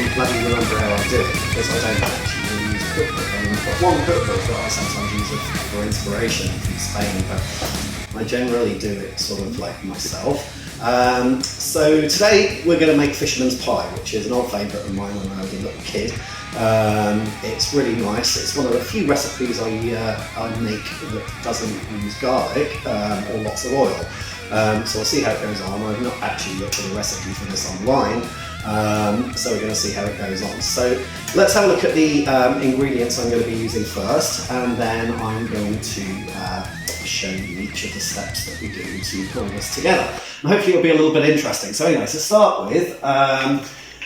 even bloody remember how I do it because I don't actually use a cookbook. I mean, I've got one cookbook that I sometimes use for inspiration from Spain, but I generally do it sort of like myself. So today we're going to make fisherman's pie, which is an old favourite of mine when I was a little kid. It's really nice. It's one of the few recipes I make that doesn't use garlic or lots of oil. So we'll see how it goes on. I've not actually looked at the recipe for this online, so we're going to see how it goes on. So let's have a look at the ingredients I'm going to be using first, and then I'm going to show you each of the steps that we do to put this together. And hopefully it'll be a little bit interesting. So anyway, to start with,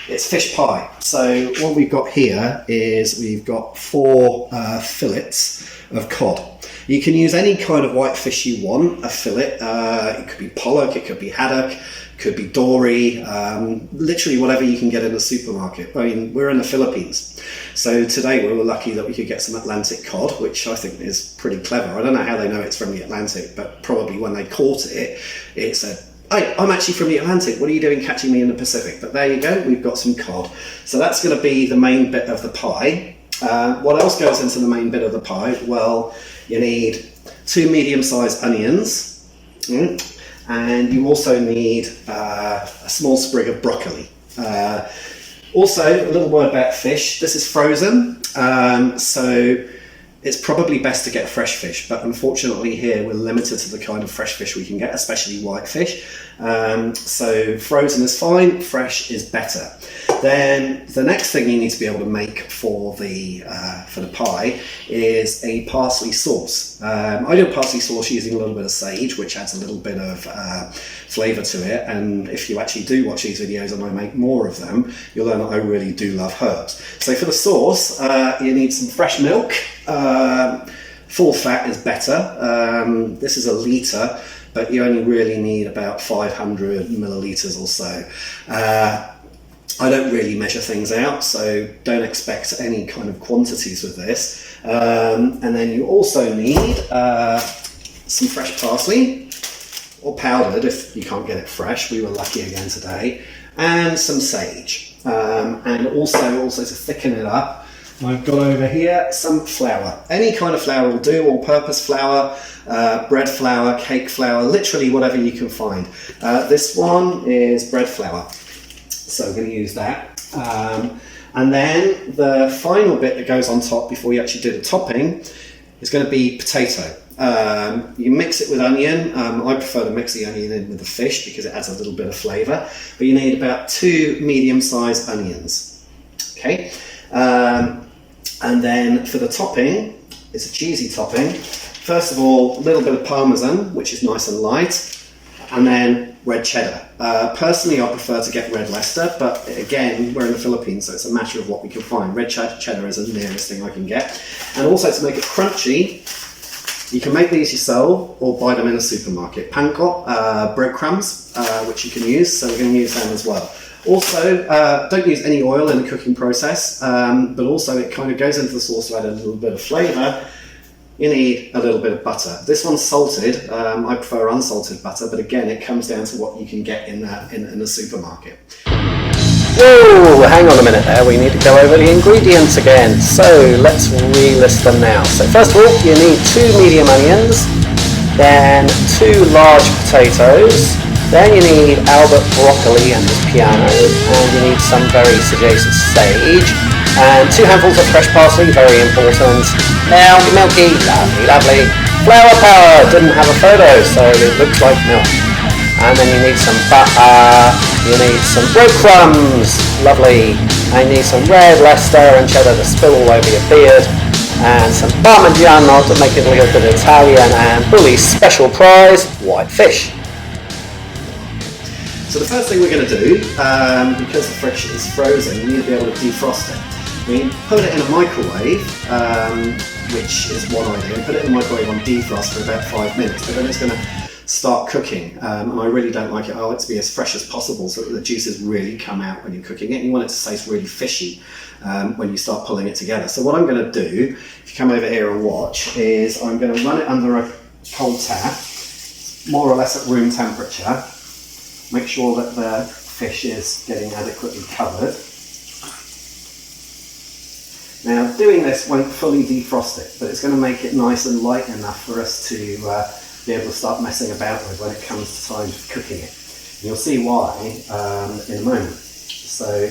it's fish pie. So what we've got here is we've got 4 fillets of cod. You can use any kind of white fish you want, a fillet. It could be pollock, it could be haddock, it could be dory, literally whatever you can get in the supermarket. I mean, we're in the Philippines, so today we were lucky that we could get some Atlantic cod, which I think is pretty clever. I don't know how they know it's from the Atlantic, but probably when they caught it, it said, "Hey, I'm actually from the Atlantic, what are you doing catching me in the Pacific?" But there you go, we've got some cod. So that's going to be the main bit of the pie. What else goes into the main bit of the pie? Well, you need 2 medium-sized onions, and you also need a small sprig of broccoli. Also, a little word about fish. This is frozen, so it's probably best to get fresh fish, but unfortunately here we're limited to the kind of fresh fish we can get, especially white fish. So frozen is fine, fresh is better. Then the next thing you need to be able to make for the pie is a parsley sauce. I do a parsley sauce using a little bit of sage, which adds a little bit of flavour to it, and if you actually do watch these videos and I make more of them, you'll learn that I really do love herbs. So for the sauce, you need some fresh milk. Full fat is better. This is a litre, but you only really need about 500 millilitres or so. I don't really measure things out, so don't expect any kind of quantities with this. And then you also need some fresh parsley, or powdered if you can't get it fresh. We were lucky again today. And some sage. And also to thicken it up, I've got over here some flour. Any kind of flour will do, all-purpose flour, bread flour, cake flour, literally whatever you can find. This one is bread flour, so we're going to use that. And then the final bit that goes on top before you actually do the topping is going to be potato. You mix it with onion. I prefer to mix the onion in with the fish because it adds a little bit of flavour. But you need about 2 medium-sized onions. Okay. And then for the topping, it's a cheesy topping. First of all, a little bit of Parmesan, which is nice and light, and then red cheddar. Personally, I prefer to get red Leicester, but again, we're in the Philippines, so it's a matter of what we can find. Red cheddar is the nearest thing I can get. And also to make it crunchy, you can make these yourself or buy them in a supermarket. Pancot, breadcrumbs, which you can use, so we're going to use them as well. Also, don't use any oil in the cooking process, but also it kind of goes into the sauce to add a little bit of flavour. You need a little bit of butter. This one's salted. I prefer unsalted butter, but again, it comes down to what you can get in the supermarket. Whoa, hang on a minute there. We need to go over the ingredients again. So let's relist them now. So first of all, you need 2 medium onions, then 2 large potatoes. Then you need Albert broccoli and piano, and you need some very sagacious sage, and 2 handfuls of fresh parsley, very important. Now, milky, lovely. Flour power, didn't have a photo, so it looks like milk. And then you need some butter, you need some breadcrumbs, lovely. And you need some red Leicester and cheddar to spill all over your beard, and some Parmigiano to make it a little bit Italian, and Bully's special prize, white fish. So the first thing we're going to do, because the fish is frozen, we need to be able to defrost it. We put it in a microwave, which is one idea, and put it in the microwave on defrost for about 5 minutes, but then it's going to start cooking, and I really don't like it. I like it to be as fresh as possible so that the juices really come out when you're cooking it. You want it to taste really fishy when you start pulling it together. So what I'm going to do, if you come over here and watch, is I'm going to run it under a cold tap, more or less at room temperature. Make sure that the fish is getting adequately covered. Now, doing this won't fully defrost it, but it's going to make it nice and light enough for us to be able to start messing about with when it comes to time for cooking it. And you'll see why in a moment. So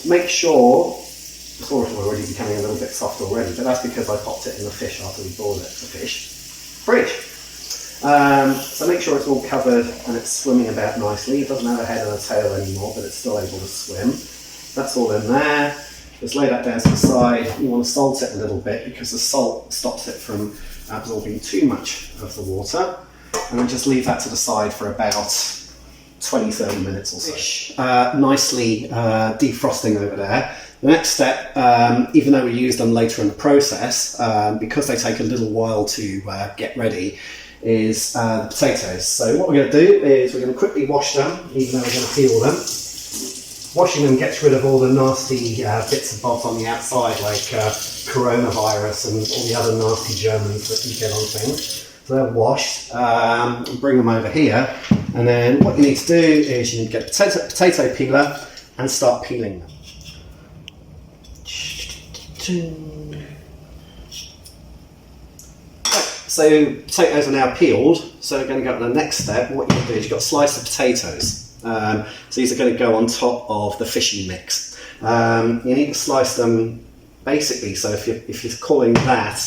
make sure, sort of already becoming a little bit soft already, but that's because I popped it in the fish after we boiled it for fish. Fridge. So make sure it's all covered and it's swimming about nicely. It doesn't have a head and a tail anymore, but it's still able to swim. That's all in there. Just lay that down to the side. You want to salt it a little bit because the salt stops it from absorbing too much of the water. And then just leave that to the side for about 20-30 minutes or so. Nicely defrosting over there. The next step, even though we use them later in the process, because they take a little while to get ready, is the potatoes. So what we're going to do is we're going to quickly wash them, even though we're going to peel them. Washing them gets rid of all the nasty bits and bobs on the outside, like coronavirus and all the other nasty germs that you get on things. So they're washed. Bring them over here, and then what you need to do is you need to get a potato peeler and start peeling them. So potatoes are now peeled, so we're going to go to the next step. What you're going to do is you've got a slice of potatoes. So these are going to go on top of the fishy mix. You need to slice them basically, so if you're calling that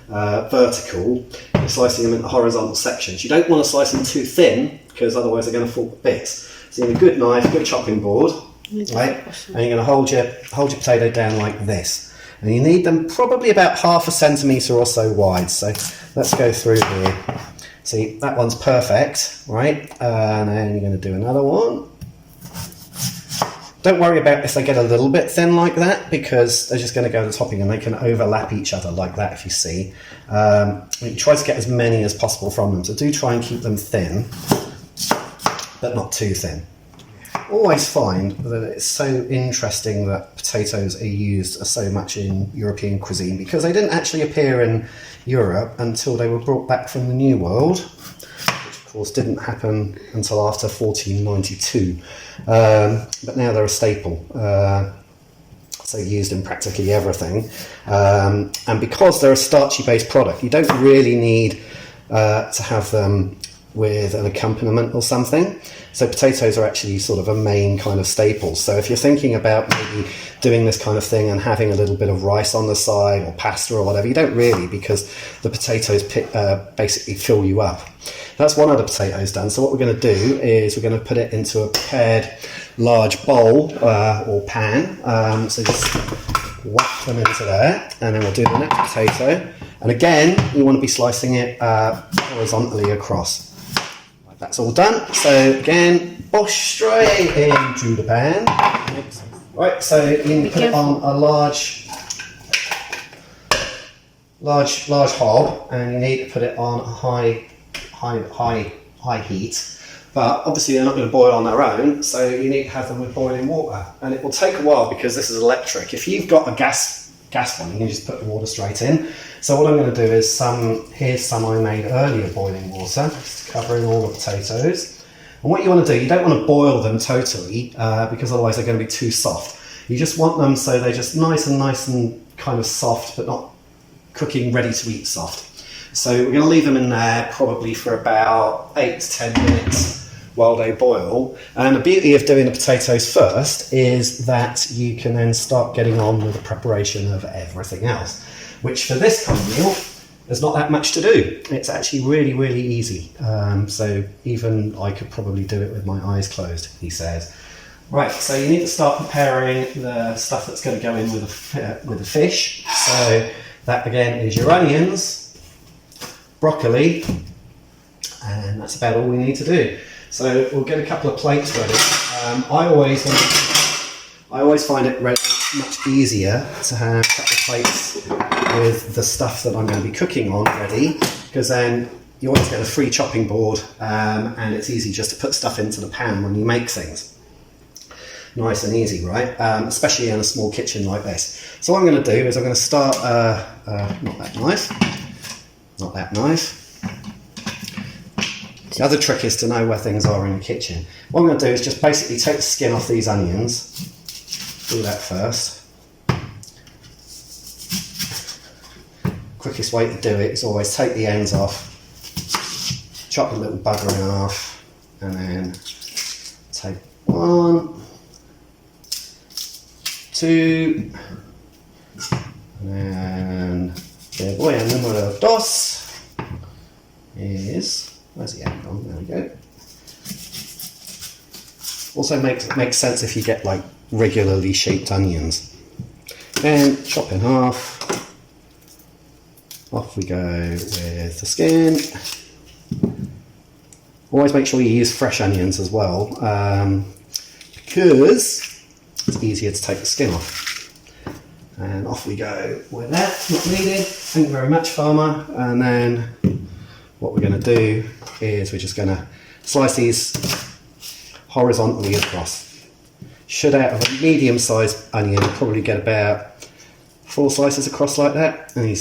vertical, you're slicing them into horizontal sections. You don't want to slice them too thin because otherwise they're going to fall to bits. So you need a good knife, good chopping board, right? And you're going to hold your potato down like this. And you need them probably about 1/2 centimetre or so wide. So let's go through here. See, that one's perfect, right? And then you're going to do another one. Don't worry about if they get a little bit thin like that, because they're just going to go to the topping and they can overlap each other like that, if you see. You try to get as many as possible from them, so do try and keep them thin, but not too thin. Always find that it's so interesting that potatoes are used so much in European cuisine, because they didn't actually appear in Europe until they were brought back from the New World, which of course didn't happen until after 1492. But now they're a staple, so used in practically everything. And because they're a starchy based product, you don't really need to have them with an accompaniment or something. So potatoes are actually sort of a main kind of staple. So if you're thinking about maybe doing this kind of thing and having a little bit of rice on the side or pasta or whatever, you don't really, because the potatoes basically fill you up. That's one of the potatoes done. So what we're going to do is we're going to put it into a prepared large bowl or pan. So just whack them into there, and then we'll do the next potato. And again, you want to be slicing it horizontally across. That's all done. So again, bosh straight into the pan. Right, so you need to put it on a large hob, and you need to put it on a high heat. But obviously they're not going to boil on their own, so you need to have them with boiling water. And it will take a while because this is electric. If you've got a gas one, you can just put the water straight in. So what I'm going to do is here's some I made earlier boiling water, just covering all the potatoes. And what you want to do, you don't want to boil them totally because otherwise they're going to be too soft. You just want them so they're just nice and kind of soft, but not cooking ready to eat soft. So we're going to leave them in there probably for about 8 to 10 minutes while they boil. And the beauty of doing the potatoes first is that you can then start getting on with the preparation of everything else, which for this kind of meal, there's not that much to do. It's actually really, really easy. So even I could probably do it with my eyes closed, he says. Right, so you need to start preparing the stuff that's going to go in with the fish. So that again is your onions, broccoli, and that's about all we need to do. So we'll get a couple of plates ready. I always find it much easier to have a couple of plates with the stuff that I'm going to be cooking on ready, because then you always get a free chopping board, and it's easy just to put stuff into the pan when you make things. Nice and easy, right? Especially in a small kitchen like this. So what I'm going to do is I'm going to start, not that knife. The other trick is to know where things are in the kitchen. What I'm going to do is just basically take the skin off these onions. Do that first. quickest way to do it is always take the ends off, chop the little bugger in half, and then take 1, 2, and there boy, and número 2 is, where's the end on? There we go. Also makes sense if you get like regularly shaped onions. Then chop in half. Off we go with the skin. Always make sure you use fresh onions as well, because it's easier to take the skin off. And off we go with that, not needed. Thank you very much, farmer. And then what we're going to do is we're just going to slice these horizontally across. Should out of a medium-sized onion probably get about 4 slices across like that, and you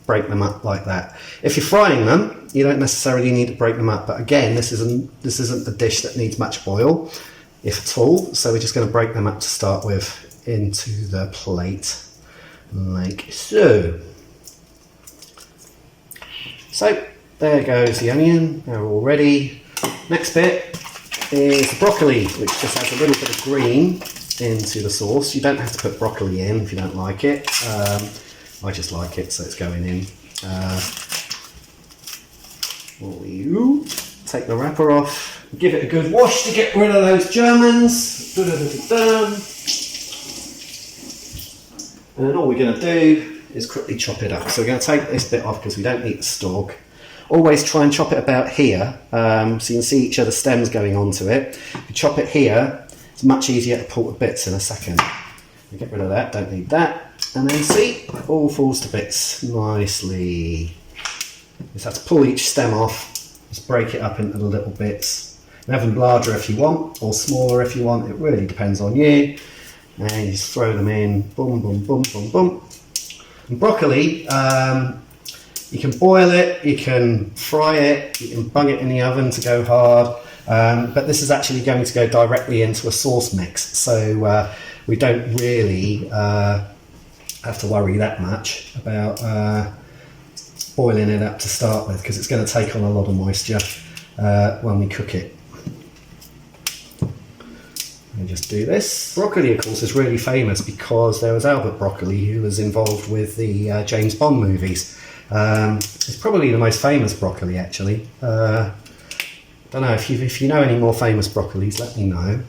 break them up like that. If you're frying them, you don't necessarily need to break them up, but again, this isn't a dish that needs much oil, if at all, so we're just going to break them up to start with into the plate, like so. So there goes the onion, they're all ready. Next bit is the broccoli, which just adds a little bit of green into the sauce. You don't have to put broccoli in if you don't like it. I just like it, so it's going in. We'll take the wrapper off, give it a good wash to get rid of those Germans. And all we're going to do is quickly chop it up. So we're going to take this bit off because we don't need the stalk. Always try and chop it about here, so you can see each of the stems going onto it. If you chop it here, it's much easier to pull the bits in a second. We get rid of that, don't need that. And then see, it all falls to bits nicely. Just have to pull each stem off, just break it up into the little bits. You have them larger if you want, or smaller if you want, it really depends on you. And you just throw them in, boom, boom, boom, boom, boom. And broccoli, you can boil it, you can fry it, you can bung it in the oven to go hard, but this is actually going to go directly into a sauce mix, so we don't really have to worry that much about boiling it up to start with, because it's going to take on a lot of moisture when we cook it. And just do this. Broccoli, of course, is really famous because there was Albert Broccoli who was involved with the James Bond movies. It's probably the most famous broccoli, actually. Don't know if you know any more famous broccolis, let me know.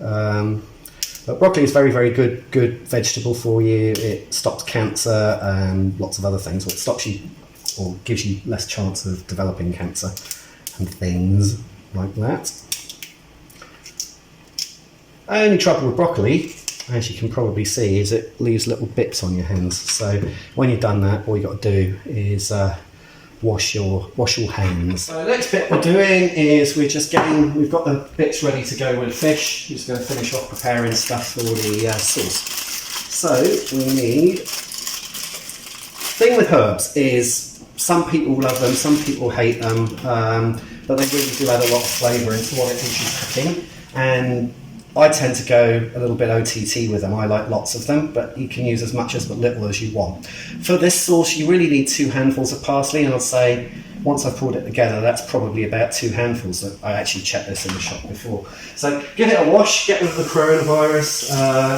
But broccoli is very, very good vegetable for you. It stops cancer and lots of other things. Well, it stops you or gives you less chance of developing cancer and things like that. Only trouble with broccoli, as you can probably see, is it leaves little bits on your hands. So when you've done that, all you got to do is wash your hands. So the next bit we're doing is we've got the bits ready to go with the fish. We're just going to finish off preparing stuff for the sauce. So we need, thing with herbs is some people love them, some people hate them, but they really do add a lot of flavour into what it is you're cooking. And I tend to go a little bit OTT with them. I like lots of them, but you can use as much as but little as you want. For this sauce, you really need 2 handfuls of parsley, and I'll say once I've pulled it together, that's probably about 2 handfuls. I actually checked this in the shop before. So give it a wash, get rid of the coronavirus,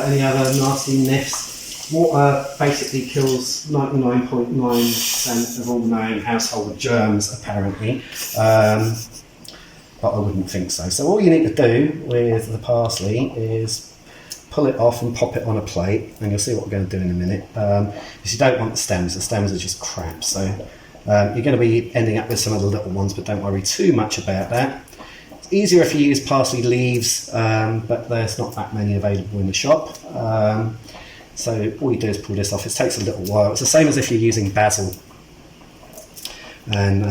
any other nasty nifs. Water basically kills 99.9% of all known household germs, apparently. But I wouldn't think so. So all you need to do with the parsley is pull it off and pop it on a plate, and you'll see what we're going to do in a minute. Because you don't want the stems are just crap. So you're going to be ending up with some of the little ones, but don't worry too much about that. It's easier if you use parsley leaves, but there's not that many available in the shop. So all you do is pull this off. It takes a little while. It's the same as if you're using basil. And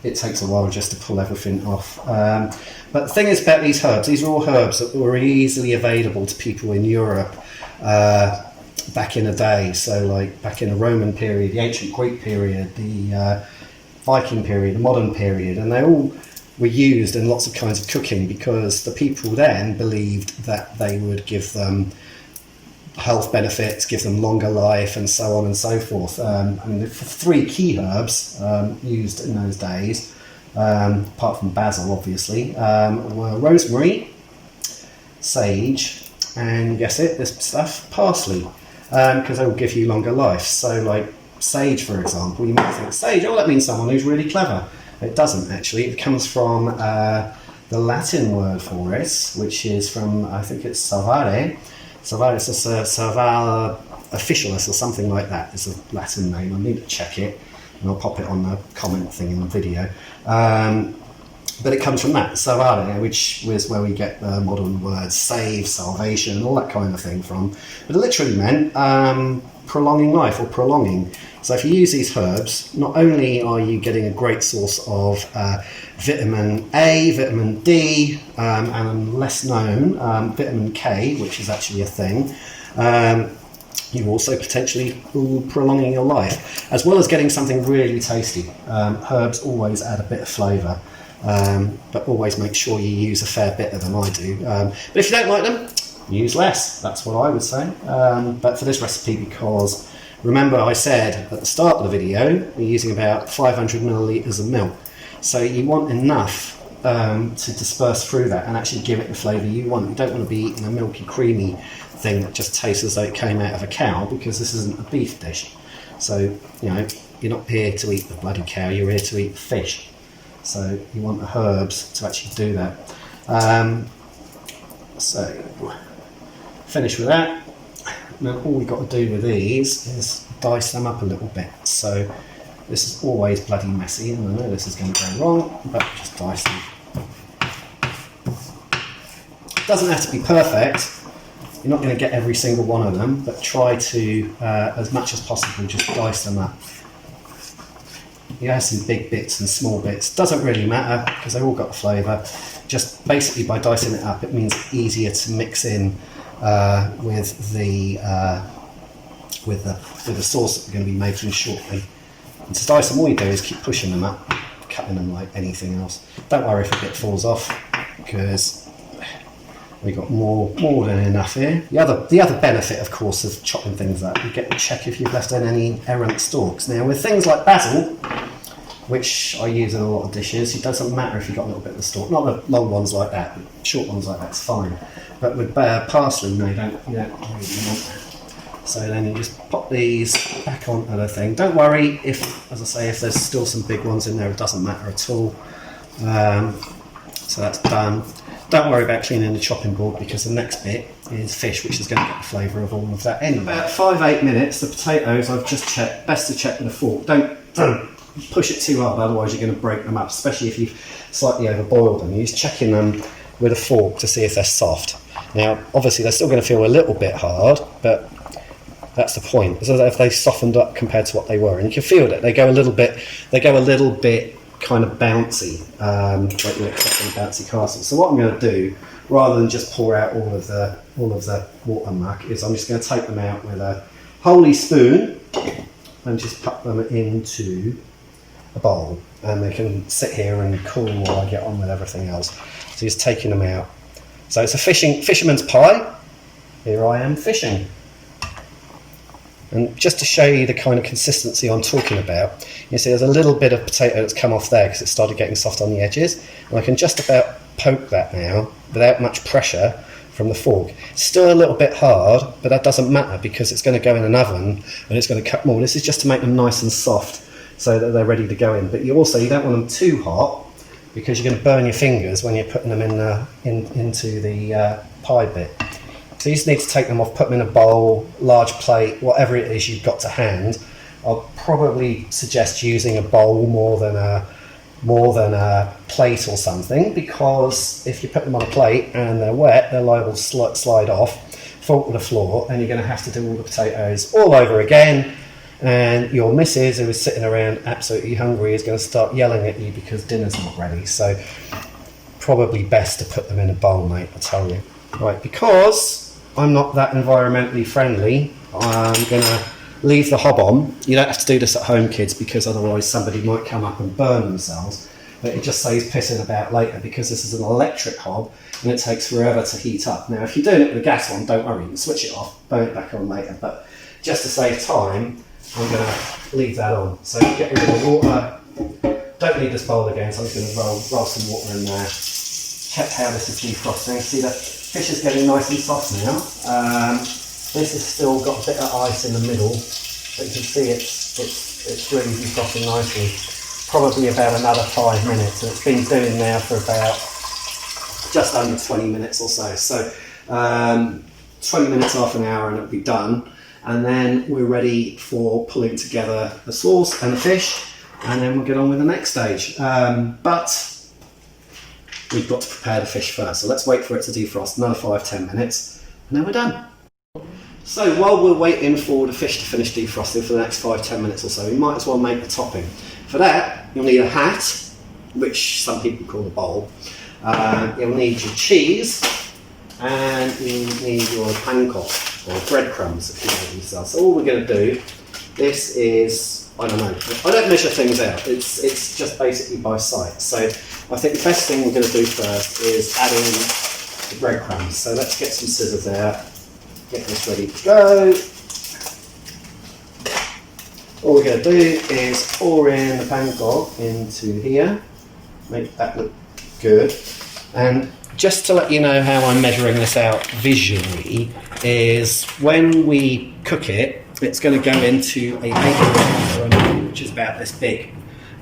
it takes a while just to pull everything off. But the thing is about these herbs, these are all herbs that were easily available to people in Europe back in the day. So like back in the Roman period, the ancient Greek period, the Viking period, the modern period, and they all were used in lots of kinds of cooking because the people then believed that they would give them health benefits, gives them longer life, and so on and so forth. I mean, the 3 key herbs used in those days, apart from basil, obviously, were rosemary, sage, and guess it, this stuff, parsley, because they will give you longer life. So, like sage, for example, you might think sage, oh, that means someone who's really clever. It doesn't actually. It comes from the Latin word for it, which is from, I think it's servare. Servare is servale officialis or something like that. It's a Latin name. I need to check it, and I'll pop it on the comment thing in the video. But it comes from that, servare, which is where we get the modern words save, salvation, and all that kind of thing from. But it literally meant prolonging life or prolonging. So if you use these herbs, not only are you getting a great source of vitamin A, vitamin D, and less known vitamin K, which is actually a thing, you also potentially prolonging your life, as well as getting something really tasty. Herbs always add a bit of flavour, but always make sure you use a fair bit of them. I do. But if you don't like them, use less. That's what I would say. But for this recipe, because remember I said at the start of the video, we're using about 500 millilitres of milk. So you want enough to disperse through that and actually give it the flavour you want. You don't want to be eating a milky, creamy thing that just tastes as though it came out of a cow, because this isn't a beef dish. So, you know, you're not here to eat the bloody cow, you're here to eat the fish. So you want the herbs to actually do that. So finish with that. Now all we've got to do with these is dice them up a little bit. So this is always bloody messy, and I know this is going to go wrong, but just dice them. It doesn't have to be perfect. You're not going to get every single one of them, but try to, as much as possible, just dice them up. You have some big bits and small bits. Doesn't really matter because they've all got a flavour. Just basically by dicing it up, it means it's easier to mix in with the sauce that we're going to be making shortly. And to dice them, all you do is keep pushing them up, cutting them like anything else. Don't worry if a bit falls off, because we've got more than enough here. The other benefit, of course, of chopping things up, you get to check if you've left in any errant stalks. Now, with things like basil, which I use in a lot of dishes, it doesn't matter if you've got a little bit of the stalk. Not the long ones like that, but short ones like that's fine. But with parsley, no, you don't really want that. So then you just pop these back onto the thing. Don't worry if, as I say, if there's still some big ones in there, it doesn't matter at all. So that's done. Don't worry about cleaning the chopping board, because the next bit is fish, which is going to get the flavour of all of that anyway. About 5-8 minutes, the potatoes I've just checked, best to check with a fork. Don't push it too hard, otherwise you're going to break them up, especially if you've slightly overboiled them. You're just checking them with a fork to see if they're soft. Now, obviously they're still going to feel a little bit hard, but that's the point. It's as if they softened up compared to what they were, and you can feel that they go a little bit kind of bouncy, like you're expecting a bouncy castle. So what I'm going to do, rather than just pour out all of the water muck, is I'm just going to take them out with a holy spoon and just put them into a bowl, and they can sit here and cool while I get on with everything else. So just taking them out. So it's a fisherman's pie. Here I am fishing. And just to show you the kind of consistency I'm talking about, you see there's a little bit of potato that's come off there because it started getting soft on the edges, and I can just about poke that now without much pressure from the fork. It's still a little bit hard, but that doesn't matter because it's going to go in an oven and it's going to cut more. This is just to make them nice and soft so that they're ready to go in. But you don't want them too hot, because you're going to burn your fingers when you're putting them into the pie bit. So you just need to take them off, put them in a bowl, large plate, whatever it is you've got to hand. I'll probably suggest using a bowl more than a plate or something, because if you put them on a plate and they're wet, they're liable to slide off, fall to the floor, and you're going to have to do all the potatoes all over again. And your missus, who is sitting around absolutely hungry, is going to start yelling at you because dinner's not ready. So probably best to put them in a bowl, mate, I tell you. Right, because I'm not that environmentally friendly, I'm going to leave the hob on. You don't have to do this at home, kids, because otherwise somebody might come up and burn themselves. but it just saves pissing about later because this is an electric hob and it takes forever to heat up. Now, if you're doing it with the gas on, don't worry, you can switch it off, burn it back on later, but just to save time, I'm going to leave that on. So get rid of the water. Don't need this bowl again, so I'm just going to roll some water in there. Check how this is defrosting. See the fish is getting nice and soft now. This has still got a bit of ice in the middle, but you can see it's really defrosting nicely. Probably about another 5 minutes, and it's been doing now for about just under 20 minutes or so. So 20 minutes, half an hour, and it'll be done. And then we're ready for pulling together the sauce and the fish, and then we'll get on with the next stage. But we've got to prepare the fish first, so let's wait for it to defrost, another 5-10 minutes, and then we're done. So while we're waiting for the fish to finish defrosting for the next 5-10 minutes or so, we might as well make the topping. For that, you'll need a hat, which some people call a bowl. You'll need your cheese, and you'll need your panko, or breadcrumbs if you know themselves. So all we're going to do, this is, I don't know, I don't measure things out, it's just basically by sight. So I think the best thing we're going to do first is add in the breadcrumbs. So let's get some scissors out, get this ready to go. All we're going to do is pour in the panko into here, make that look good. And just to let you know how I'm measuring this out visually, is when we cook it, it's going to go into a baking pan, which is about this big.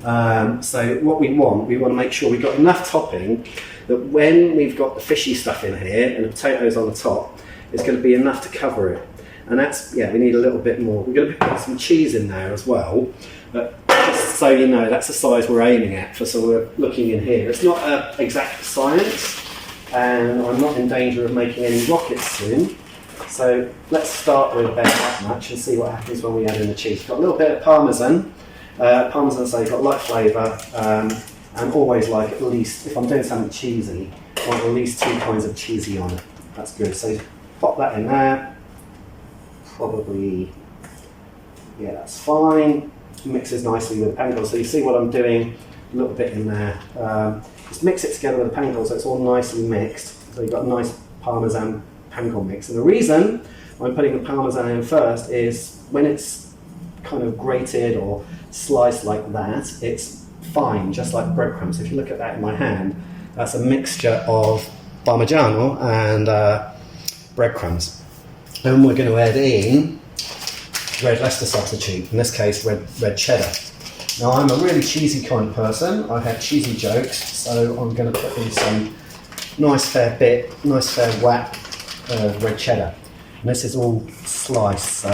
So what we want to make sure we've got enough topping that when we've got the fishy stuff in here and the potatoes on the top, it's going to be enough to cover it. And that's, yeah, we need a little bit more. We're going to put some cheese in there as well, but just so you know, that's the size we're aiming at for, so we're looking in here. It's not an exact science, and I'm not in danger of making any rockets soon. So let's start with about that much and see what happens when we add in the cheese. Got a little bit of parmesan. Parmesan, so you've got light flavour, and always like at least, if I'm doing something cheesy, I want at least 2 kinds of cheesy on it. That's good. So pop that in there. Probably, yeah, that's fine. Mixes nicely with the panko. So you see what I'm doing, a little bit in there. Just mix it together with the panko so it's all nicely mixed. So you've got a nice parmesan panko mix. And the reason I'm putting the parmesan in first is when it's kind of grated or sliced like that, it's fine, just like breadcrumbs. If you look at that in my hand, that's a mixture of Parmigiano and breadcrumbs. Then we're going to add in red Leicester substitute, in this case red cheddar. Now I'm a really cheesy kind of person, I have cheesy jokes, so I'm going to put in some nice fair whack of red cheddar. And this is all sliced, so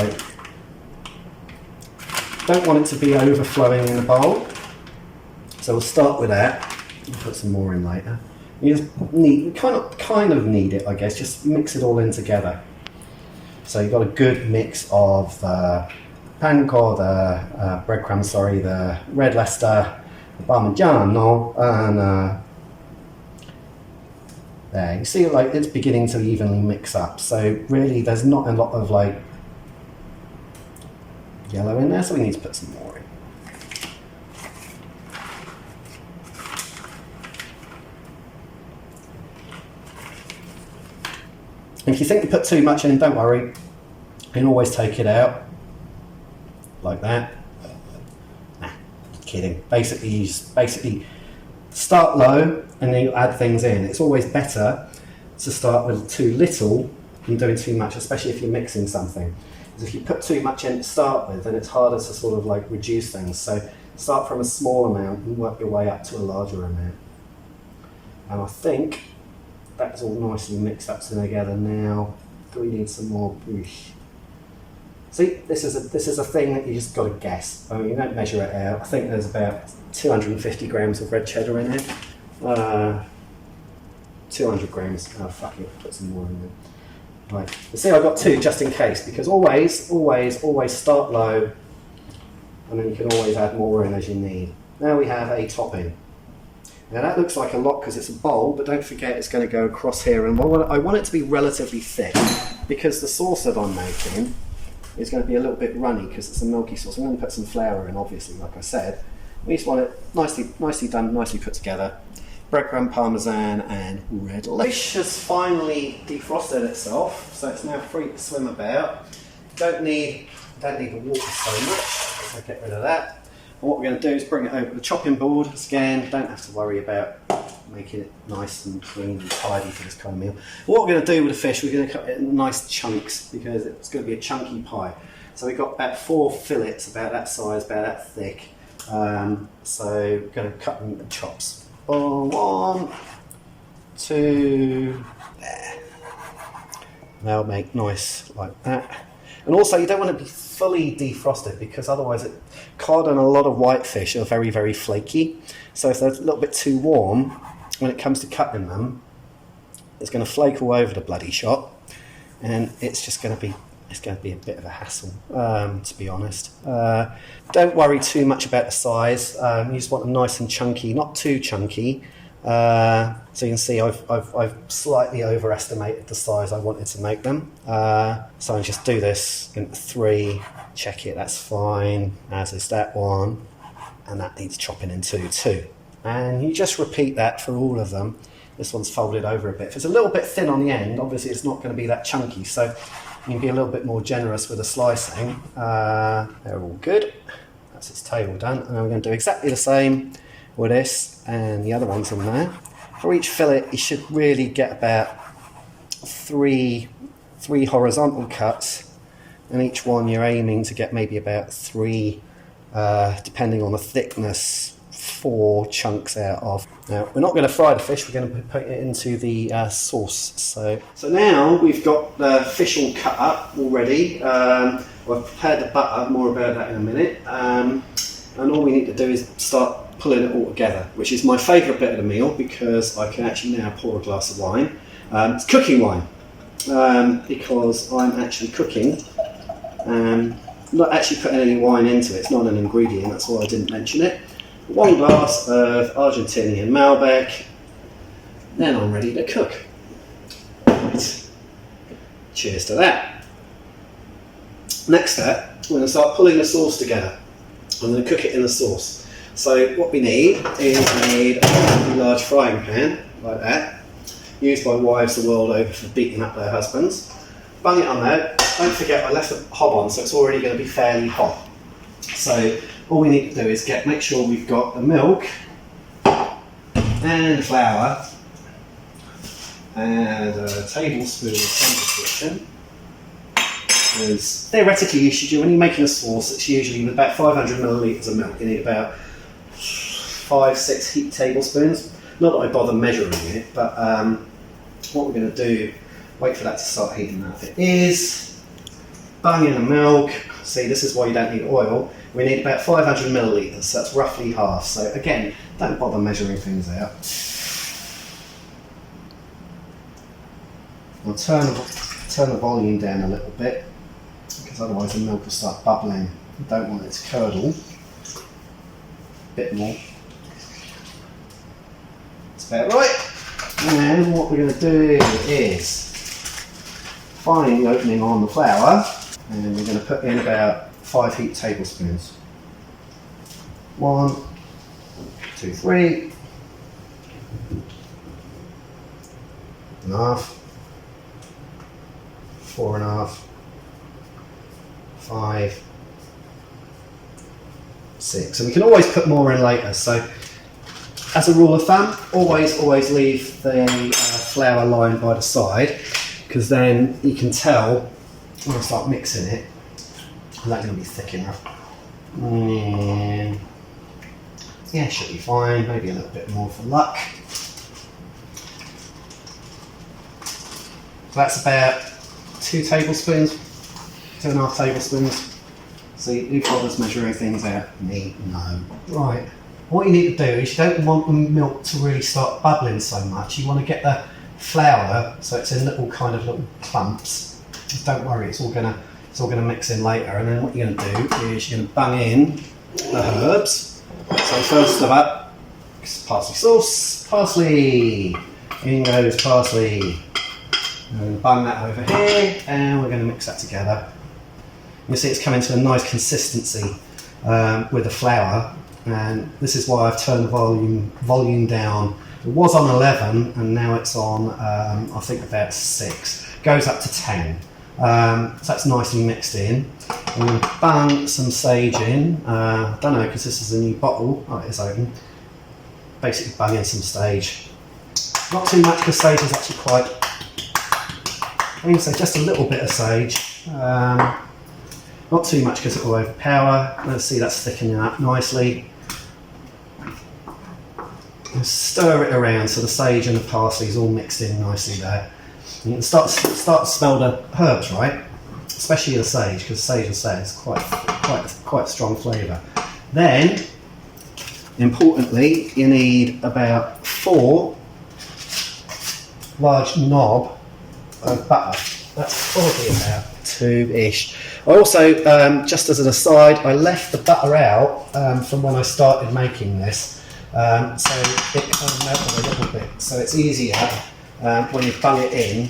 don't want it to be overflowing in the bowl. So we'll start with that, we'll put some more in later. You just need, kind of need it, I guess, just mix it all in together. So you've got a good mix of panko, the breadcrumbs, the red Leicester, the Parmigiano, and there. You see, like, it's beginning to evenly mix up. So really, there's not a lot of like yellow in there, so we need to put some more in. If you think you put too much in, don't worry. You can always take it out, like that. Nah, kidding. Basically, start low and then you add things in. It's always better to start with too little than doing too much, especially if you're mixing something. Because if you put too much in to start with, then it's harder to sort of like reduce things. So start from a small amount and work your way up to a larger amount. And I think that's all nicely mixed up together now. Do we need some more? See, this is a thing that you just got to guess. I mean, you don't measure it out. I think there's about 250 grams of red cheddar in it. 200 grams. Oh, fuck it, put some more in there. Right. You see, I got 2 just in case, because always start low, and then you can always add more in as you need. Now we have a topping. Now that looks like a lot because it's a bowl, but don't forget it's going to go across here, and I want it to be relatively thick because the sauce that I'm making is going to be a little bit runny because it's a milky sauce. I'm going to put some flour in, obviously, like I said, We just want it nicely done, nicely put together. Breadcrumb, parmesan, and red lettuce. Fish has finally defrosted itself, so it's now free to swim about. Don't need the water so much, so get rid of that. And what we're going to do is bring it over to the chopping board. Again, don't have to worry about making it nice and clean and tidy for this kind of meal. What we're going to do with the fish, we're going to cut it in nice chunks because it's going to be a chunky pie. So we've got about 4 fillets, about that size, about that thick. So we're going to cut them into chops. 1, 2, there. They'll make nice like that. And also you don't want to be fully defrosted because otherwise cod and a lot of whitefish are very, very flaky. So if they're a little bit too warm, when it comes to cutting them, it's going to flake all over the bloody shop, and it's just going to be a bit of a hassle, to be honest. Don't worry too much about the size. You just want them nice and chunky, not too chunky. So you can see I've slightly overestimated the size I wanted to make them. So I just do this in 3, check it, that's fine, as is that one, and that needs chopping in 2 too. And you just repeat that for all of them. This one's folded over a bit. If it's a little bit thin on the end, obviously it's not going to be that chunky, so you can be a little bit more generous with the slicing. They're all good. That's its tail done. And then we're going to do exactly the same with this and the other ones in there. For each fillet, you should really get about 3 horizontal cuts, and each one you're aiming to get maybe about 3, depending on the thickness, 4 chunks out of. Now, we're not going to fry the fish, we're going to put it into the sauce. So now we've got the fish all cut up already. I've prepared the butter, more about that in a minute. And all we need to do is start pulling it all together, which is my favourite bit of the meal because I can actually now pour a glass of wine. It's cooking wine, because I'm actually cooking. Not actually putting any wine into it, it's not an ingredient, that's why I didn't mention it. 1 glass of Argentinian Malbec, then I'm ready to cook. Right. Cheers to that. Next step, we're going to start pulling the sauce together. I'm going to cook it in the sauce. So what we need is a really large frying pan, like that, used by wives the world over for beating up their husbands. Bung it on there. Don't forget I left the hob on, so it's already going to be fairly hot. So all we need to do is make sure we've got the milk and the flour and a tablespoon of some description. Because theoretically when you're making a sauce, it's usually with about 500 millilitres of milk. You need about 5-6 heaped tablespoons. Not that I bother measuring it, but what we're going to do, wait for that to start heating up. It is, bung in the milk. See, this is why you don't need oil. We need about 500 millilitres, so that's roughly half. So again, don't bother measuring things out. I'll turn the volume down a little bit, because otherwise the milk will start bubbling. You don't want it to curdle. A bit more. That's about right. And what we're going to do is find the opening on the flour, and we're going to put in about 5 heaped tablespoons. 1, 2, 3. Enough. 4.5. 5. 6. And we can always put more in later. So, as a rule of thumb, always leave the flour lined by the side, because then you can tell when I start mixing it, and that's going to be thick enough. Yeah, should be fine. Maybe a little bit more for luck. So that's about 2 tablespoons, 2.5 tablespoons. See, who bothers measuring things out? Me, no. Right. What you need to do is you don't want the milk to really start bubbling so much. You want to get the flour so it's in little clumps. Just don't worry, it's all gonna mix in later. And then what you're gonna do is you're gonna bung in the herbs. So first of all, parsley sauce, parsley. In goes parsley. I'm gonna bung that over here, and we're gonna mix that together. You see it's coming to a nice consistency with the flour. and this is why I've turned the volume down. It was on 11 and now it's on I think about 6. Goes up to 10. So that's nicely mixed in. I'm going to bung some sage in. I don't know, because this is a new bottle. Oh, it is open. Basically bung in some sage. Not too much, because sage is actually quite... I mean, so just a little bit of sage. Not too much because it will overpower. Let's see, that's thickening up nicely. And stir it around so the sage and the parsley is all mixed in nicely there. You can start to smell the herbs, right? Especially the sage, because sage, as I say, is quite a strong flavour. Then, importantly, you need about 4 large knob of butter. That's probably about 2-ish. I also, just as an aside, I left the butter out from when I started making this, so it kind of melted a little bit. So it's easier when you bung it in.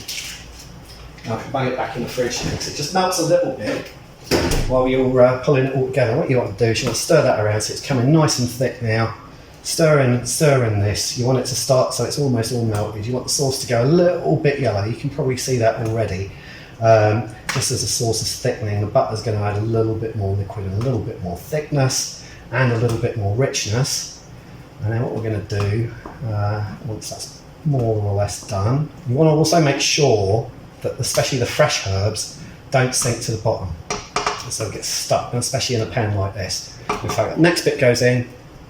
I can bung it back in the fridge because it just melts a little bit while you're pulling it all together. What you want to do is you want to stir that around so it's coming nice and thick now. Stir in this. You want it to start so it's almost all melted. You want the sauce to go a little bit yellow. You can probably see that already. Just as the sauce is thickening, the butter's going to add a little bit more liquid and a little bit more thickness and a little bit more richness. And then what we're going to do, once that's more or less done, you want to also make sure that especially the fresh herbs don't sink to the bottom, so it gets stuck, and especially in a pan like this. In fact, the next bit goes in,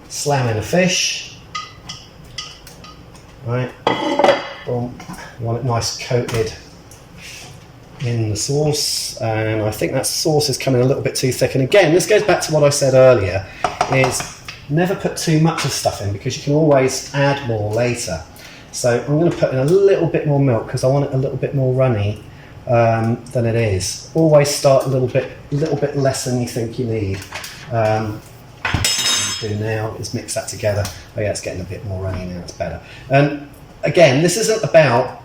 slam in a fish, right, boom. You want it nice coated in the sauce, and I think that sauce is coming a little bit too thick. And again, this goes back to what I said earlier, is never put too much of stuff in because you can always add more later. So I'm going to put in a little bit more milk because I want it a little bit more runny than it is. Always start a little bit less than you think you need. What you do now is mix that together. Oh yeah, it's getting a bit more runny now, it's better. And again, this isn't about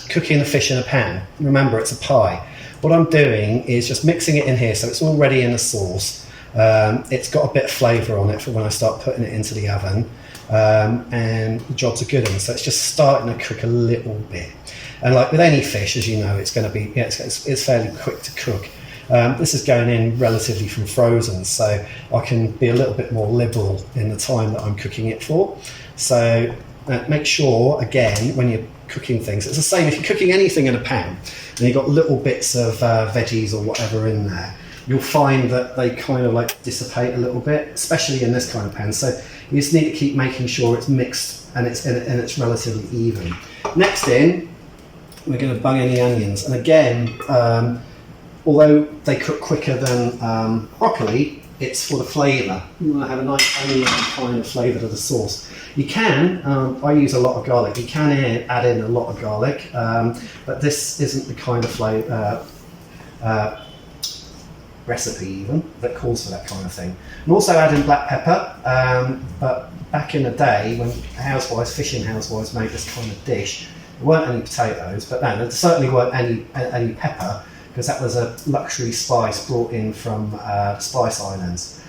cooking the fish in a pan. Remember, it's a pie. What I'm doing is just mixing it in here so it's already in the sauce. It's got a bit of flavour on it for when I start putting it into the oven. And the job's a good one, so it's just starting to cook a little bit. And like with any fish, as you know, it's going to be, it's fairly quick to cook. This is going in relatively from frozen, so I can be a little bit more liberal in the time that I'm cooking it for. So make sure, again, when you're cooking things, it's the same if you're cooking anything in a pan and you've got little bits of veggies or whatever in there, you'll find that they kind of like dissipate a little bit, especially in this kind of pan. So you just need to keep making sure it's mixed and it's relatively even. Next in, we're going to bung in the onions. And again, although they cook quicker than broccoli, it's for the flavour. You want to have a nice onion kind of flavour to the sauce. You can, I use a lot of garlic, you can add in a lot of garlic, but this isn't the kind of flavour, recipe even, that calls for that kind of thing. And also add in black pepper, but back in the day when fishing housewives made this kind of dish, there weren't any potatoes, but no, there certainly weren't any pepper, because that was a luxury spice brought in from Spice Islands.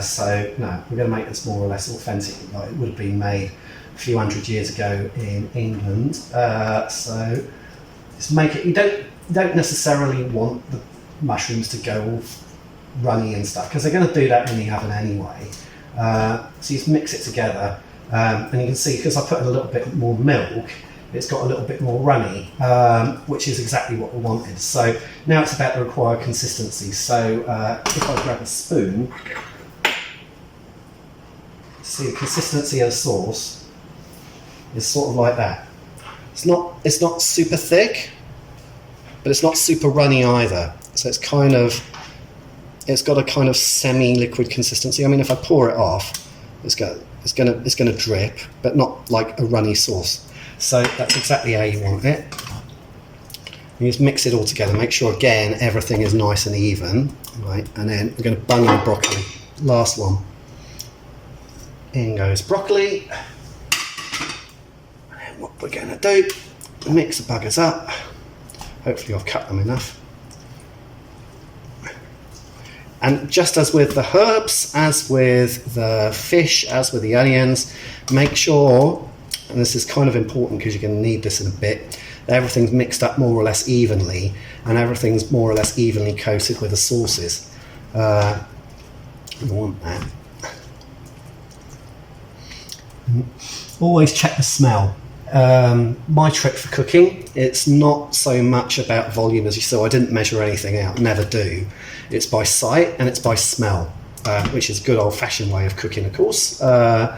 So no, we're going to make this more or less authentic, like it would have been made a few hundred years ago in England. So just make it. You don't necessarily want the mushrooms to go all runny and stuff, because they're going to do that in the oven anyway. So you just mix it together, and you can see because I put in a little bit more milk, it's got a little bit more runny, which is exactly what we wanted. So now it's about the required consistency. So if I grab a spoon, see the consistency of the sauce is sort of like that. It's not super thick, but it's not super runny either. So it's got a kind of semi-liquid consistency. I mean, if I pour it off, it's gonna drip, but not like a runny sauce. So that's exactly how you want it. You just mix it all together. Make sure again everything is nice and even, right? And then we're going to bung in the broccoli. Last one. In goes broccoli. And then what we're going to do, mix the buggers up. Hopefully I've cut them enough. And just as with the herbs, as with the fish, as with the onions, make sure, and this is kind of important because you're going to need this in a bit, that everything's mixed up more or less evenly, and everything's more or less evenly coated with the sauces. I want that. Always check the smell. My trick for cooking, it's not so much about volume as you saw. I didn't measure anything out, never do. It's by sight and it's by smell, which is a good old-fashioned way of cooking, of course. I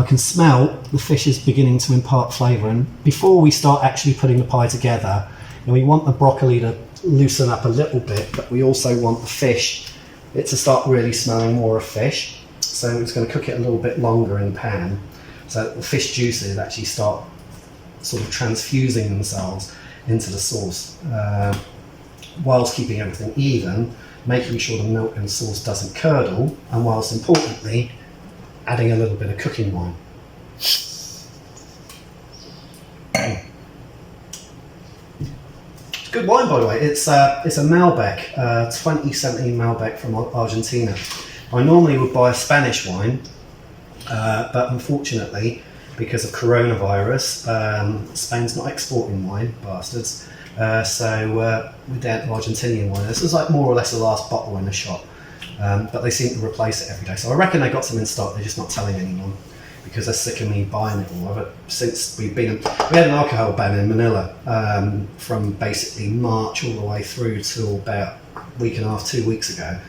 can smell the fish is beginning to impart flavour, and before we start actually putting the pie together, we want the broccoli to loosen up a little bit, but we also want the fish to start really smelling more of fish. So it's going to cook it a little bit longer in the pan, so the fish juices actually start sort of transfusing themselves into the sauce, whilst keeping everything even, making sure the milk and sauce doesn't curdle, and whilst importantly adding a little bit of cooking wine. It's good wine, by the way. It's a Malbec, 2017 Malbec from Argentina. I normally would buy a Spanish wine, but unfortunately, because of coronavirus, Spain's not exporting wine, bastards. So we're down to Argentinian wine. This is like more or less the last bottle in the shop, but they seem to replace it every day. So I reckon they got some in stock. They're just not telling anyone because they're sick of me buying it all. Since we had an alcohol ban in Manila from basically March all the way through till about a week and a half, 2 weeks ago.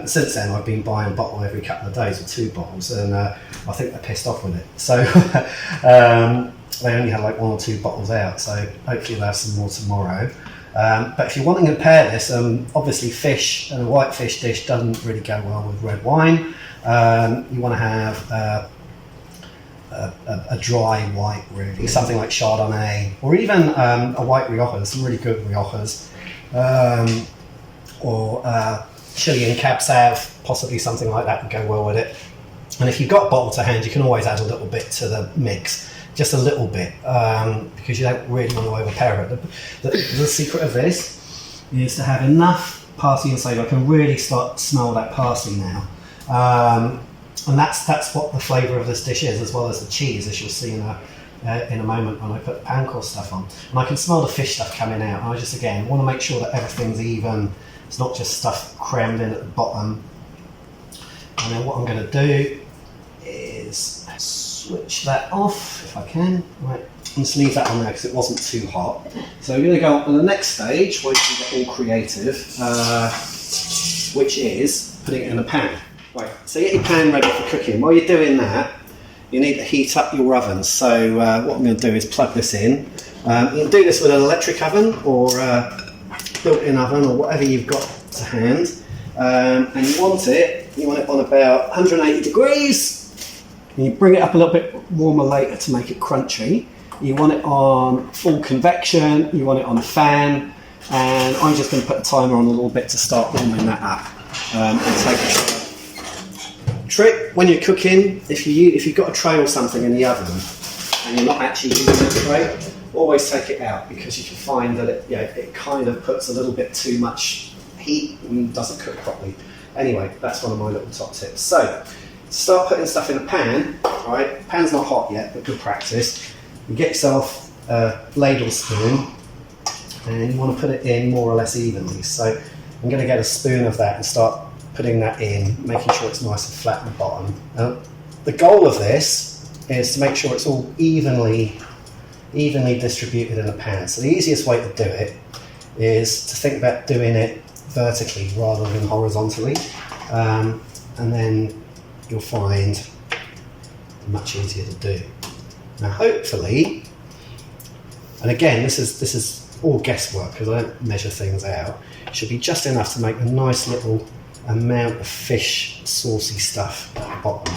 Since then, I've been buying a bottle every couple of days, or 2 bottles, and I think they're pissed off with it. So they only had like 1 or 2 bottles out, so hopefully they'll have some more tomorrow. But if you're wanting to pair this, obviously fish and a white fish dish doesn't really go well with red wine. You want to have a dry white, really, something like Chardonnay, or even a white Rioja. There's some really good Riojas, or Chilean Cab Sauv, possibly something like that would go well with it. And if you've got bottle to hand, you can always add a little bit to the mix, just a little bit, because you don't really want to overpower it. The secret of this is to have enough parsley and sage. I can really start to smell that parsley now, and that's what the flavour of this dish is, as well as the cheese, as you'll see in a moment when I put the pan course stuff on. And I can smell the fish stuff coming out, and I just again want to make sure that everything's even. It's not just stuff crammed in at the bottom. And then what I'm going to do is switch that off if I can. Right, just leave that on there because it wasn't too hot. So we're going to go on to the next stage, where you can get all creative, which is putting it in a pan. Right, so get your pan ready for cooking. While you're doing that, you need to heat up your oven. So what I'm going to do is plug this in. You can do this with an electric oven or built-in oven or whatever you've got to hand, and you want it on about 180 degrees, and you bring it up a little bit warmer later to make it crunchy. You want it on full convection, you want it on a fan, and I'm just going to put a timer on a little bit to start warming that up, and take a trick when you're cooking. If you've got a tray or something in the oven and you're not actually using the tray, always take it out, because you can find that it kind of puts a little bit too much heat and doesn't cook properly. Anyway, that's one of my little top tips. So, start putting stuff in a pan. Right, pan's not hot yet, but good practice. You get yourself a ladle spoon, and you want to put it in more or less evenly. So, I'm going to get a spoon of that and start putting that in, making sure it's nice and flat at the bottom. The goal of this is to make sure it's all evenly distributed in a pan. So the easiest way to do it is to think about doing it vertically rather than horizontally, and then you'll find it much easier to do. Now hopefully, and again this is all guesswork because I don't measure things out, it should be just enough to make a nice little amount of fish saucy stuff at the bottom.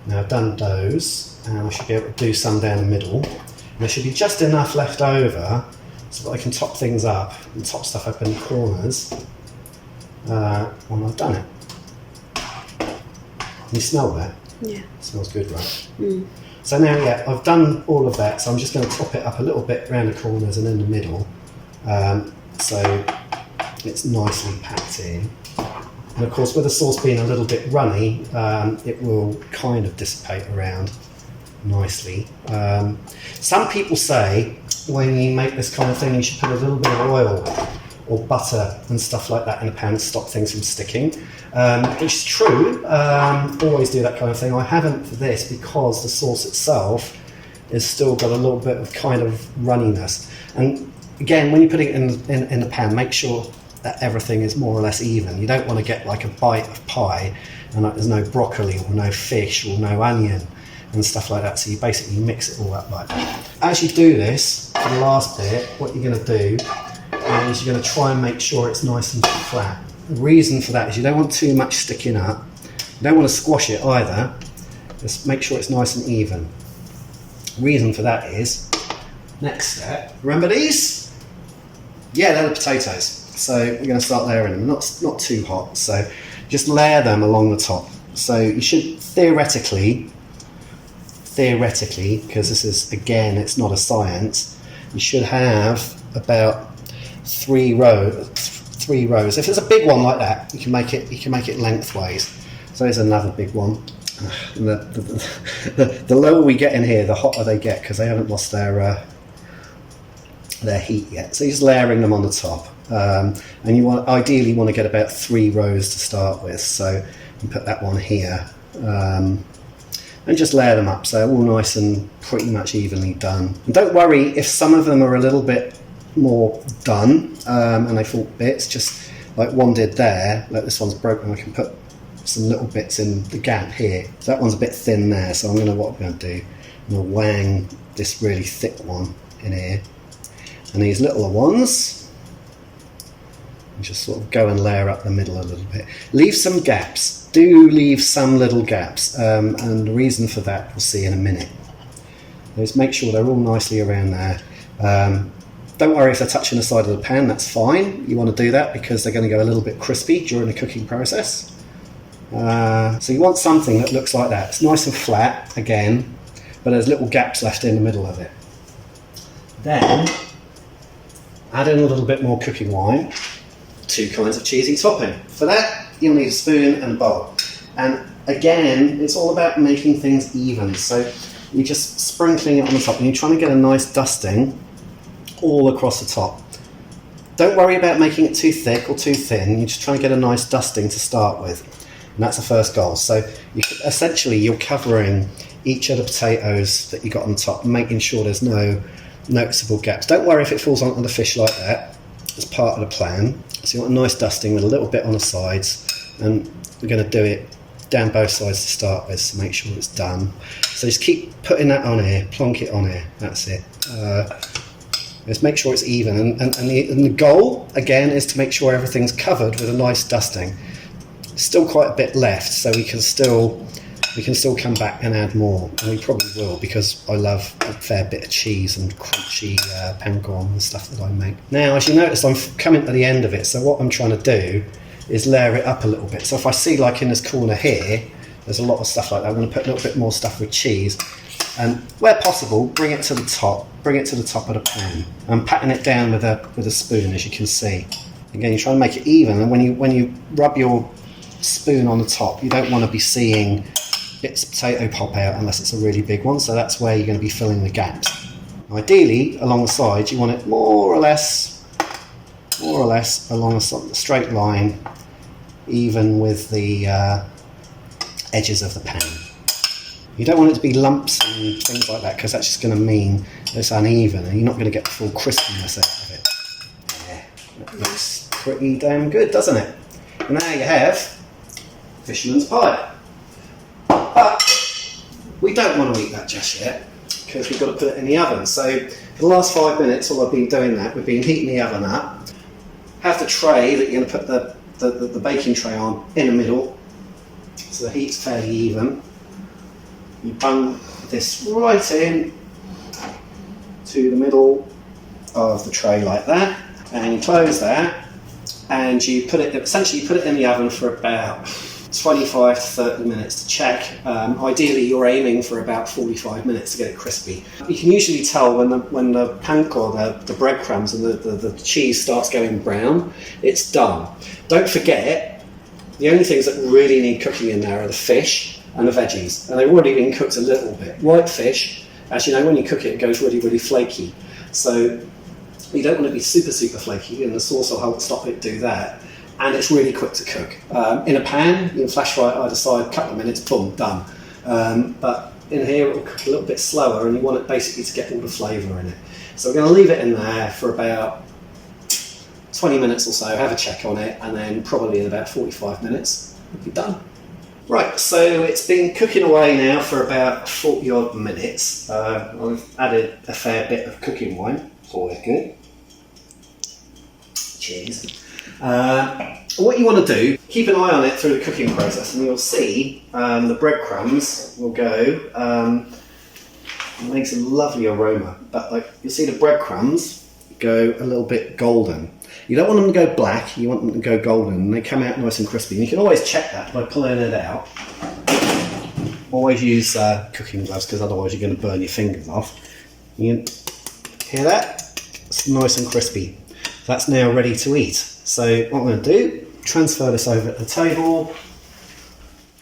Now I've done those, and I should be able to do some down the middle. There should be just enough left over so that I can top things up and top stuff up in the corners when I've done it. Can you smell that? Yeah. It smells good, right? Mm. So now, yeah, I've done all of that, so I'm just going to top it up a little bit around the corners and in the middle, so it's nicely packed in. And of course, with the sauce being a little bit runny, it will kind of dissipate around nicely. Some people say when you make this kind of thing, you should put a little bit of oil or butter and stuff like that in a pan to stop things from sticking. Which is true, always do that kind of thing. I haven't for this because the sauce itself has still got a little bit of kind of runniness. And again, when you're putting it in the pan, make sure that everything is more or less even. You don't want to get like a bite of pie and like there's no broccoli or no fish or no onion and stuff like that. So you basically mix it all up like that. As you do this, for the last bit, what you're going to do is you're going to try and make sure it's nice and flat. The reason for that is you don't want too much sticking up. You don't want to squash it either. Just make sure it's nice and even. The reason for that is, next step, remember these? Yeah, they're the potatoes. So we're going to start layering them, not too hot. So just layer them along the top. So you should theoretically, because this is, again, it's not a science, you should have about 3 rows. If it's a big one like that, you can make it lengthways. So there's another big one. And the lower we get in here, the hotter they get because they haven't lost their heat yet. So you're just layering them on the top. And you ideally want to get about 3 rows to start with. So you put that one here. And just layer them up so they're all nice and pretty much evenly done. And don't worry if some of them are a little bit more done and they fall bits, just like one did there, like this one's broken. I can put some little bits in the gap here. So that one's a bit thin there, so what I'm going to do, I'm going to wang this really thick one in here. And these littler ones, and just sort of go and layer up the middle a little bit. Leave some gaps. Do leave some little gaps, and the reason for that we'll see in a minute. Just make sure they're all nicely around there. Don't worry if they're touching the side of the pan, that's fine. You want to do that because they're going to go a little bit crispy during the cooking process. So you want something that looks like that. It's nice and flat, again, but there's little gaps left in the middle of it. Then, add in a little bit more cooking wine. 2 kinds of cheesy topping. For that, you'll need a spoon and a bowl. And again, it's all about making things even. So you're just sprinkling it on the top and you're trying to get a nice dusting all across the top. Don't worry about making it too thick or too thin. You're just trying to get a nice dusting to start with. And that's the first goal. So essentially you're covering each of the potatoes that you got on top, making sure there's no noticeable gaps. Don't worry if it falls onto the fish like that. It's part of the plan. So you want a nice dusting with a little bit on the sides, and we're going to do it down both sides to start with, so make sure it's done. So just keep putting that on here, plonk it on here, that's it. Just make sure it's even, and the goal, again, is to make sure everything's covered with a nice dusting. Still quite a bit left, so we can still come back and add more, and we probably will, because I love a fair bit of cheese and crunchy pancon and stuff that I make. Now, as you notice, I'm coming to the end of it, so what I'm trying to do is layer it up a little bit. So if I see, like in this corner here, there's a lot of stuff like that. I'm going to put a little bit more stuff with cheese, and where possible, bring it to the top of the pan. I'm patting it down with a spoon, as you can see. Again, you try and make it even, and when you rub your spoon on the top, you don't want to be seeing bits of potato pop out unless it's a really big one, so that's where you're going to be filling the gaps. Ideally, along the sides, you want it more or less along a straight line, even with the edges of the pan. You don't want it to be lumps and things like that, because that's just going to mean it's uneven and you're not going to get the full crispiness out of it. Yeah, that looks pretty damn good, doesn't it? And there you have Fisherman's pie. But we don't want to eat that just yet, because we've got to put it in the oven. So for the last 5 minutes, while I've been doing that, we've been heating the oven up. Have the tray that you're going to put the baking tray on in the middle, so the heat's fairly even. You bung this right in to the middle of the tray like that, and you close that, and you put it in the oven for about 25 to 30 minutes to check. Ideally, you're aiming for about 45 minutes to get it crispy. You can usually tell when the panko, the breadcrumbs and the cheese starts going brown, it's done. Don't forget, The only things that really need cooking in there are the fish and the veggies, and they've already been cooked a little bit. White fish, as you know, when you cook it, it goes really, really flaky. So you don't want to be super, super flaky, and the sauce will help stop it do that. And it's really quick to cook. In a pan, you can flash fry it either side, couple of minutes, boom, done. But in here, it will cook a little bit slower, and you want it basically to get all the flavour in it. So we're going to leave it in there for about 20 minutes or so, have a check on it, and then probably in about 45 minutes, it'll be done. Right, so it's been cooking away now for about 40 odd minutes. I've added a fair bit of cooking wine, it's always good. Cheers. What you want to do, keep an eye on it through the cooking process, and you'll see the breadcrumbs will go. It makes a lovely aroma, but like you'll see the breadcrumbs go a little bit golden. You don't want them to go black, you want them to go golden, and they come out nice and crispy. And you can always check that by pulling it out. Always use cooking gloves, because otherwise you're going to burn your fingers off. You can hear that? It's nice and crispy. That's now ready to eat. So what I'm going to do, transfer this over to the table.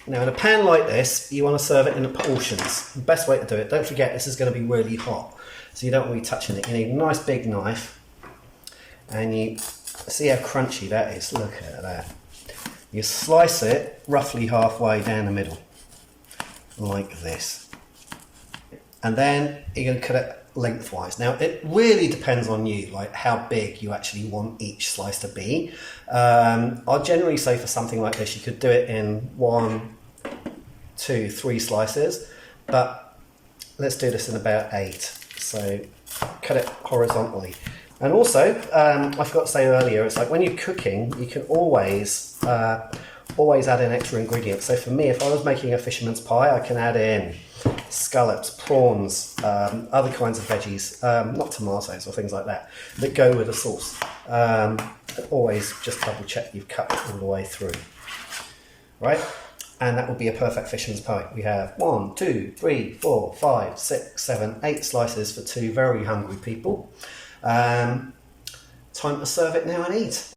Now in a pan like this, you want to serve it in portions. The best way to do it, don't forget this is going to be really hot, so you don't want to be touching it. You need a nice big knife, and you see how crunchy that is. Look at that. You slice it roughly halfway down the middle, like this. And then you're going to cut it lengthwise. Now it really depends on you, like how big you actually want each slice to be. I'll generally say for something like this you could do it in 1, 2, 3 slices, but let's do this in about 8. So cut it horizontally. And also I forgot to say earlier, it's like when you're cooking you can always add in extra ingredients. So for me, if I was making a fisherman's pie, I can add in scallops, prawns, other kinds of veggies, not tomatoes or things like that, that go with the sauce. Always just double check you've cut it all the way through. Right? And that would be a perfect fisherman's pie. We have 1, 2, 3, 4, 5, 6, 7, 8 slices for 2 very hungry people. Time to serve it now and eat.